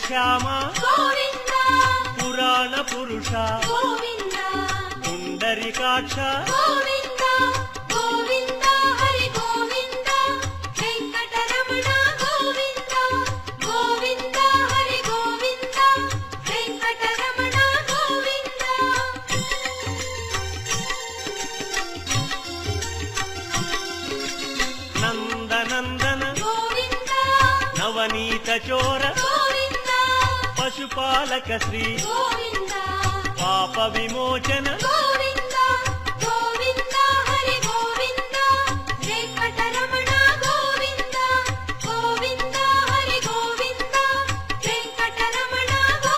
శ్యామ గోవింద పురాణ పురుష గోవింద పుండరీకాక్ష గోవింద గోవింద హరి గోవింద వెంకటరమణ గోవింద గోవింద హరి గోవింద వెంకటరమణ గోవింద నందనందన గోవింద నవనీత చోర గోవింద పశుపాలక శ్రీ గోవింద పాప విమోచన గోవింద